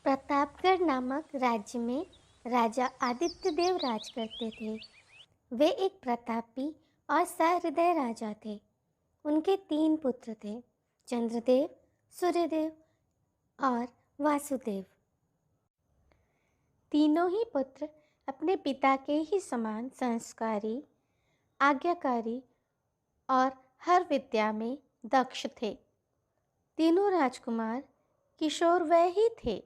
प्रतापगढ़ नामक राज्य में राजा आदित्य देव राज करते थे। वे एक प्रतापी और सहृदय राजा थे। उनके 3 पुत्र थे, चंद्रदेव, सूर्यदेव और वासुदेव। तीनों ही पुत्र अपने पिता के ही समान संस्कारी, आज्ञाकारी और हर विद्या में दक्ष थे। तीनों राजकुमार किशोर वय ही थे।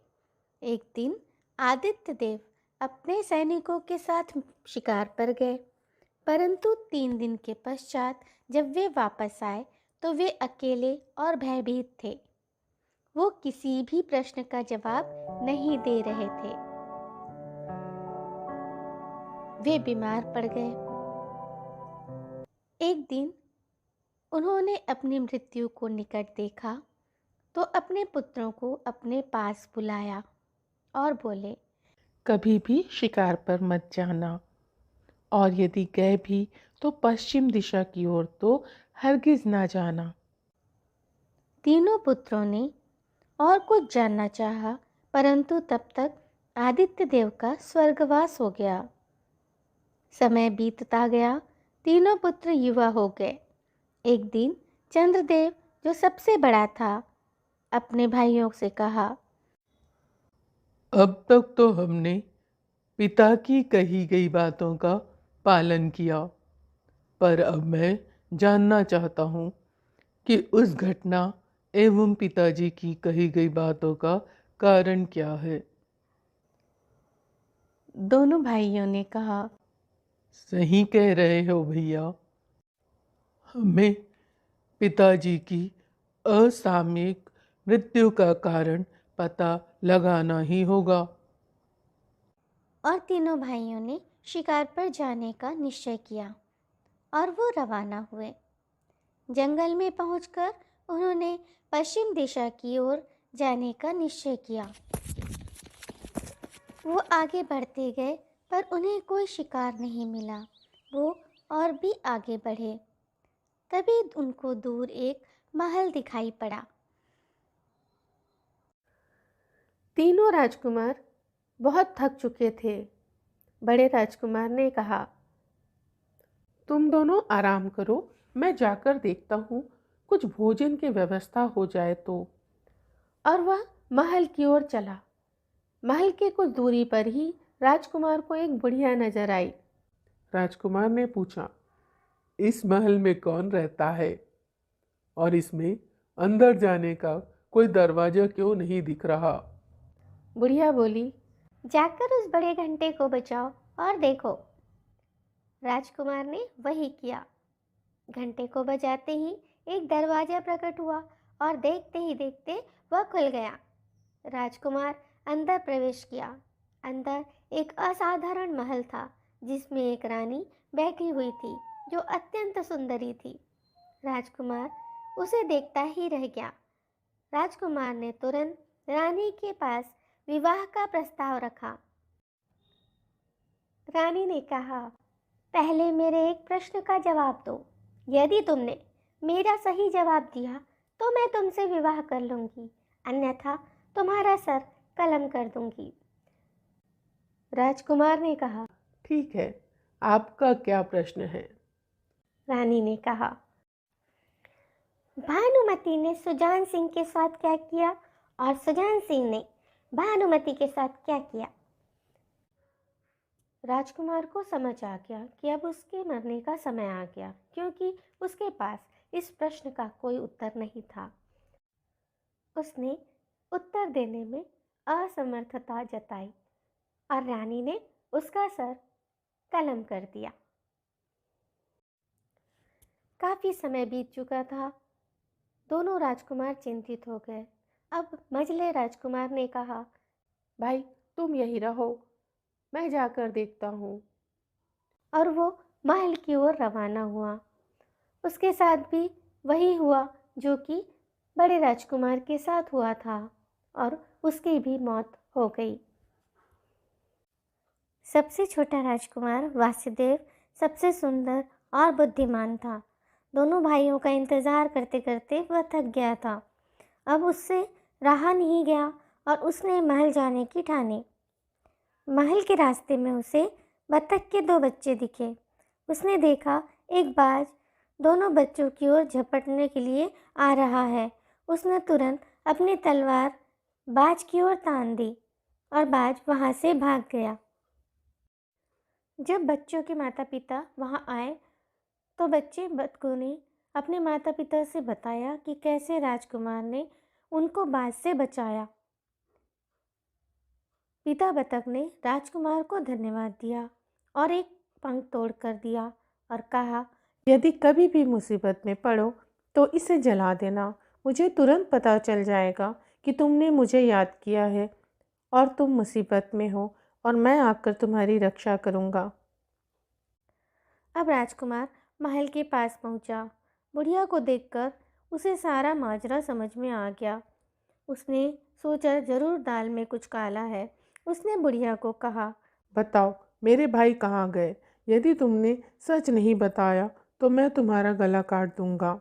एक दिन आदित्य देव अपने सैनिकों के साथ शिकार पर गए, परंतु 3 दिन के पश्चात जब वे वापस आए तो वे अकेले और भयभीत थे। वो किसी भी प्रश्न का जवाब नहीं दे रहे थे। वे बीमार पड़ गए। एक दिन उन्होंने अपनी मृत्यु को निकट देखा तो अपने पुत्रों को अपने पास बुलाया और बोले, कभी भी शिकार पर मत जाना, और यदि गए भी तो पश्चिम दिशा की ओर तो हरगिज ना जाना। तीनों पुत्रों ने और कुछ जानना चाहा, परंतु तब तक आदित्य देव का स्वर्गवास हो गया। समय बीतता गया, तीनों पुत्र युवा हो गए। एक दिन चंद्रदेव, जो सबसे बड़ा था, अपने भाइयों से कहा, अब तक तो हमने पिता की कही गई बातों का पालन किया, पर अब मैं जानना चाहता हूँ कि उस घटना एवं पिताजी की कही गई बातों का कारण क्या है। दोनों भाइयों ने कहा, सही कह रहे हो भैया, हमें पिताजी की असामयिक मृत्यु का कारण पता लगाना ही होगा। और तीनों भाइयों ने शिकार पर जाने का निश्चय किया और वो रवाना हुए। जंगल में पहुंचकर उन्होंने पश्चिम दिशा की ओर जाने का निश्चय किया। वो आगे बढ़ते गए, पर उन्हें कोई शिकार नहीं मिला। वो और भी आगे बढ़े, तभी उनको दूर एक महल दिखाई पड़ा। तीनों राजकुमार बहुत थक चुके थे। बड़े राजकुमार ने कहा, तुम दोनों आराम करो, मैं जाकर देखता हूँ कुछ भोजन की व्यवस्था हो जाए तो। और वह महल की ओर चला। महल के कुछ दूरी पर ही राजकुमार को एक बुढ़िया नजर आई। राजकुमार ने पूछा, इस महल में कौन रहता है और इसमें अंदर जाने का कोई दरवाजा क्यों नहीं दिख रहा। बुढ़िया बोली, जाकर उस बड़े घंटे को बजाओ और देखो। राजकुमार ने वही किया। घंटे को बजाते ही एक दरवाजा प्रकट हुआ और देखते ही देखते वह खुल गया। राजकुमार अंदर प्रवेश किया। अंदर एक असाधारण महल था, जिसमें एक रानी बैठी हुई थी जो अत्यंत सुंदरी थी। राजकुमार उसे देखता ही रह गया। राजकुमार ने तुरंत रानी के पास विवाह का प्रस्ताव रखा। रानी ने कहा, पहले मेरे एक प्रश्न का जवाब दो। यदि तुमने मेरा सही जवाब दिया तो मैं तुमसे विवाह कर लूंगी, अन्यथा तुम्हारा सर कलम कर दूंगी। राजकुमार ने कहा, ठीक है, आपका क्या प्रश्न है। रानी ने कहा, भानुमति ने सुजान सिंह के साथ क्या किया और सुजान सिंह ने भानुमति के साथ क्या किया। राजकुमार को समझ आ गया कि अब उसके मरने का समय आ गया, क्योंकि उसके पास इस प्रश्न का कोई उत्तर नहीं था। उसने उत्तर देने में असमर्थता जताई और रानी ने उसका सर कलम कर दिया। काफी समय बीत चुका था। दोनों राजकुमार चिंतित हो गए। अब मझले राजकुमार ने कहा, भाई तुम यहीं रहो, मैं जाकर देखता हूँ। और वो महल की ओर रवाना हुआ। उसके साथ भी वही हुआ जो कि बड़े राजकुमार के साथ हुआ था, और उसकी भी मौत हो गई। सबसे छोटा राजकुमार वासुदेव सबसे सुंदर और बुद्धिमान था। दोनों भाइयों का इंतजार करते करते वह थक गया था। अब उससे रहा नहीं गया और उसने महल जाने की ठानी। महल के रास्ते में उसे बतख के दो बच्चे दिखे। उसने देखा एक बाज दोनों बच्चों की ओर झपटने के लिए आ रहा है। उसने तुरंत अपनी तलवार बाज की ओर तान दी और बाज वहां से भाग गया। जब बच्चों के माता पिता वहां आए तो बच्चे बतखों ने अपने माता पिता से बताया कि कैसे राजकुमार ने उनको बाज से बचाया। पिता बतख ने राजकुमार को धन्यवाद दिया और एक पंख तोड़ कर दिया और कहा, यदि कभी भी मुसीबत में पड़ो तो इसे जला देना। मुझे तुरंत पता चल जाएगा कि तुमने मुझे याद किया है और तुम मुसीबत में हो, और मैं आकर तुम्हारी रक्षा करूँगा। अब राजकुमार महल के पास पहुंचा। बुढ़िया को देखकर उसे सारा माजरा समझ में आ गया। उसने सोचा जरूर दाल में कुछ काला है। उसने बुढ़िया को कहा, बताओ मेरे भाई कहाँ गए? यदि तुमने सच नहीं बताया तो मैं तुम्हारा गला काट दूंगा।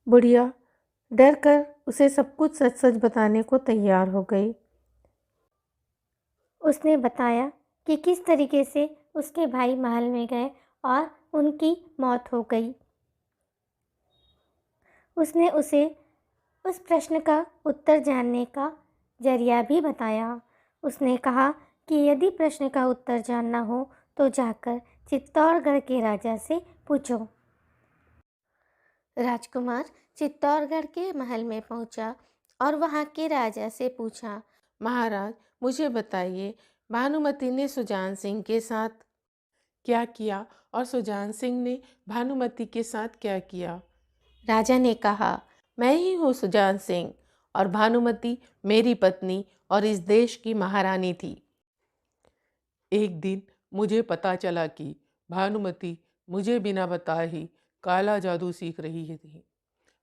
बुढ़िया डर कर उसे सब कुछ सच सच बताने को तैयार हो गई। उसने बताया कि किस तरीके से उसके भाई महल में गए और उनकी मौत हो गई। उसने उसे उस प्रश्न का उत्तर जानने का जरिया भी बताया। उसने कहा कि यदि प्रश्न का उत्तर जानना हो तो जाकर चित्तौड़गढ़ के राजा से पूछो। राजकुमार चित्तौड़गढ़ के महल में पहुंचा और वहां के राजा से पूछा, महाराज मुझे बताइए, भानुमति ने सुजान सिंह के साथ क्या किया और सुजान सिंह ने भानुमति के साथ क्या किया? राजा ने कहा, मैं ही हूँ सुजान सिंह और भानुमति मेरी पत्नी और इस देश की महारानी थी। एक दिन मुझे पता चला कि भानुमति मुझे बिना बताए ही काला जादू सीख रही थी।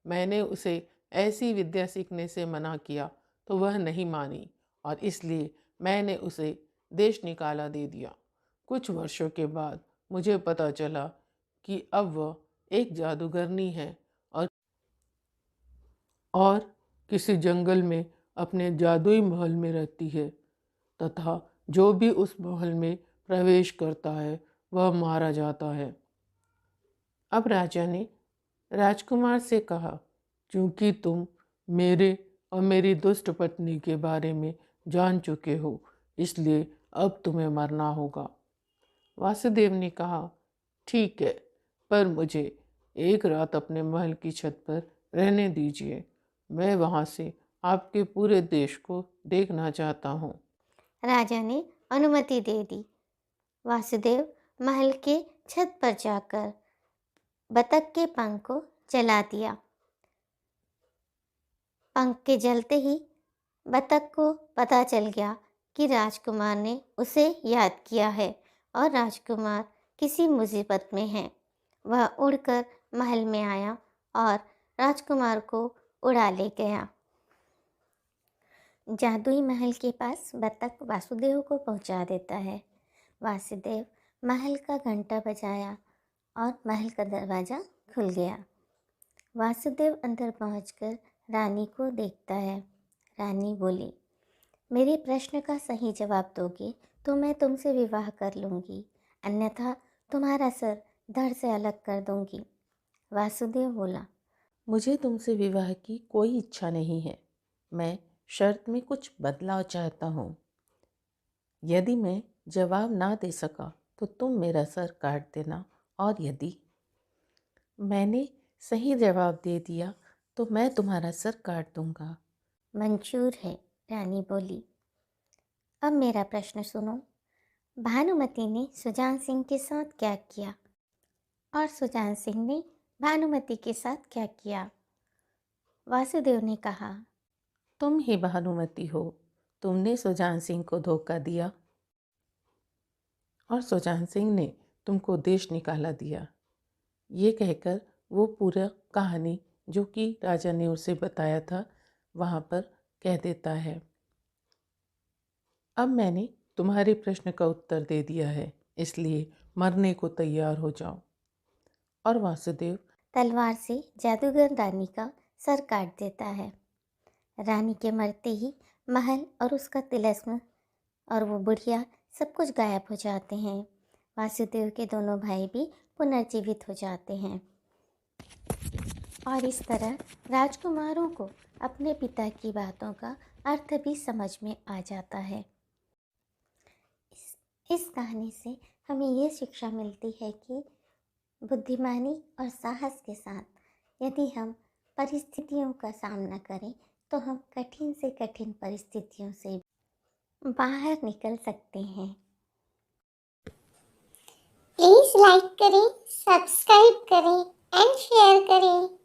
मैंने उसे ऐसी विद्या सीखने से मना किया तो वह नहीं मानी और इसलिए मैंने उसे देश निकाला दे दिया। कुछ वर्षों के बाद मुझे पता चला कि अब वह एक जादूगरनी है और किसी जंगल में अपने जादुई महल में रहती है तथा जो भी उस महल में प्रवेश करता है वह मारा जाता है। अब राजा ने राजकुमार से कहा, क्योंकि तुम मेरे और मेरी दुष्ट पत्नी के बारे में जान चुके हो, इसलिए अब तुम्हें मरना होगा। वासुदेव ने कहा, ठीक है, पर मुझे एक रात अपने महल की छत पर रहने दीजिए। मैं वहाँ से आपके पूरे देश को देखना चाहता हूँ। राजा ने अनुमति दे दी। वासुदेव महल के छत पर जाकर बतख के पंख को जला दिया। पंख के जलते ही बतख को पता चल गया कि राजकुमार ने उसे याद किया है और राजकुमार किसी मुसीबत में है। वह उड़कर महल में आया और राजकुमार को उड़ा ले गया। जादुई महल के पास बतख वासुदेव को पहुंचा देता है। वासुदेव महल का घंटा बजाया और महल का दरवाज़ा खुल गया। वासुदेव अंदर पहुंचकर रानी को देखता है। रानी बोली, मेरे प्रश्न का सही जवाब दोगे तो मैं तुमसे विवाह कर लूँगी, अन्यथा तुम्हारा सर धड़ से अलग कर दूँगी। वासुदेव बोला, मुझे तुमसे विवाह की कोई इच्छा नहीं है। मैं शर्त में कुछ बदलाव चाहता हूँ। यदि मैं जवाब ना दे सका तो तुम मेरा सर काट देना, और यदि मैंने सही जवाब दे दिया तो मैं तुम्हारा सर काट दूंगा। मंजूर है, रानी बोली। अब मेरा प्रश्न सुनो। भानुमति ने सुजान सिंह के साथ क्या किया और सुजान सिंह ने भानुमति के साथ क्या किया? वासुदेव ने कहा, तुम ही भानुमति हो। तुमने सुजान सिंह को धोखा दिया और सुजान सिंह ने तुमको देश निकाला दिया। ये कहकर वो पूरा कहानी जो कि राजा ने उसे बताया था वहाँ पर कह देता है। अब मैंने तुम्हारे प्रश्न का उत्तर दे दिया है, इसलिए मरने को तैयार हो जाओ। और वासुदेव तलवार से जादूगर रानी का सर काट देता है। रानी के मरते ही महल और उसका तिलस्म और वो बुढ़िया सब कुछ गायब हो जाते हैं। वासुदेव के दोनों भाई भी पुनर्जीवित हो जाते हैं और इस तरह राजकुमारों को अपने पिता की बातों का अर्थ भी समझ में आ जाता है। इस कहानी से हमें ये शिक्षा मिलती है कि बुद्धिमानी और साहस के साथ यदि हम परिस्थितियों का सामना करें तो हम कठिन से कठिन परिस्थितियों से बाहर निकल सकते हैं। प्लीज लाइक करें, सब्सक्राइब करें एंड शेयर करें।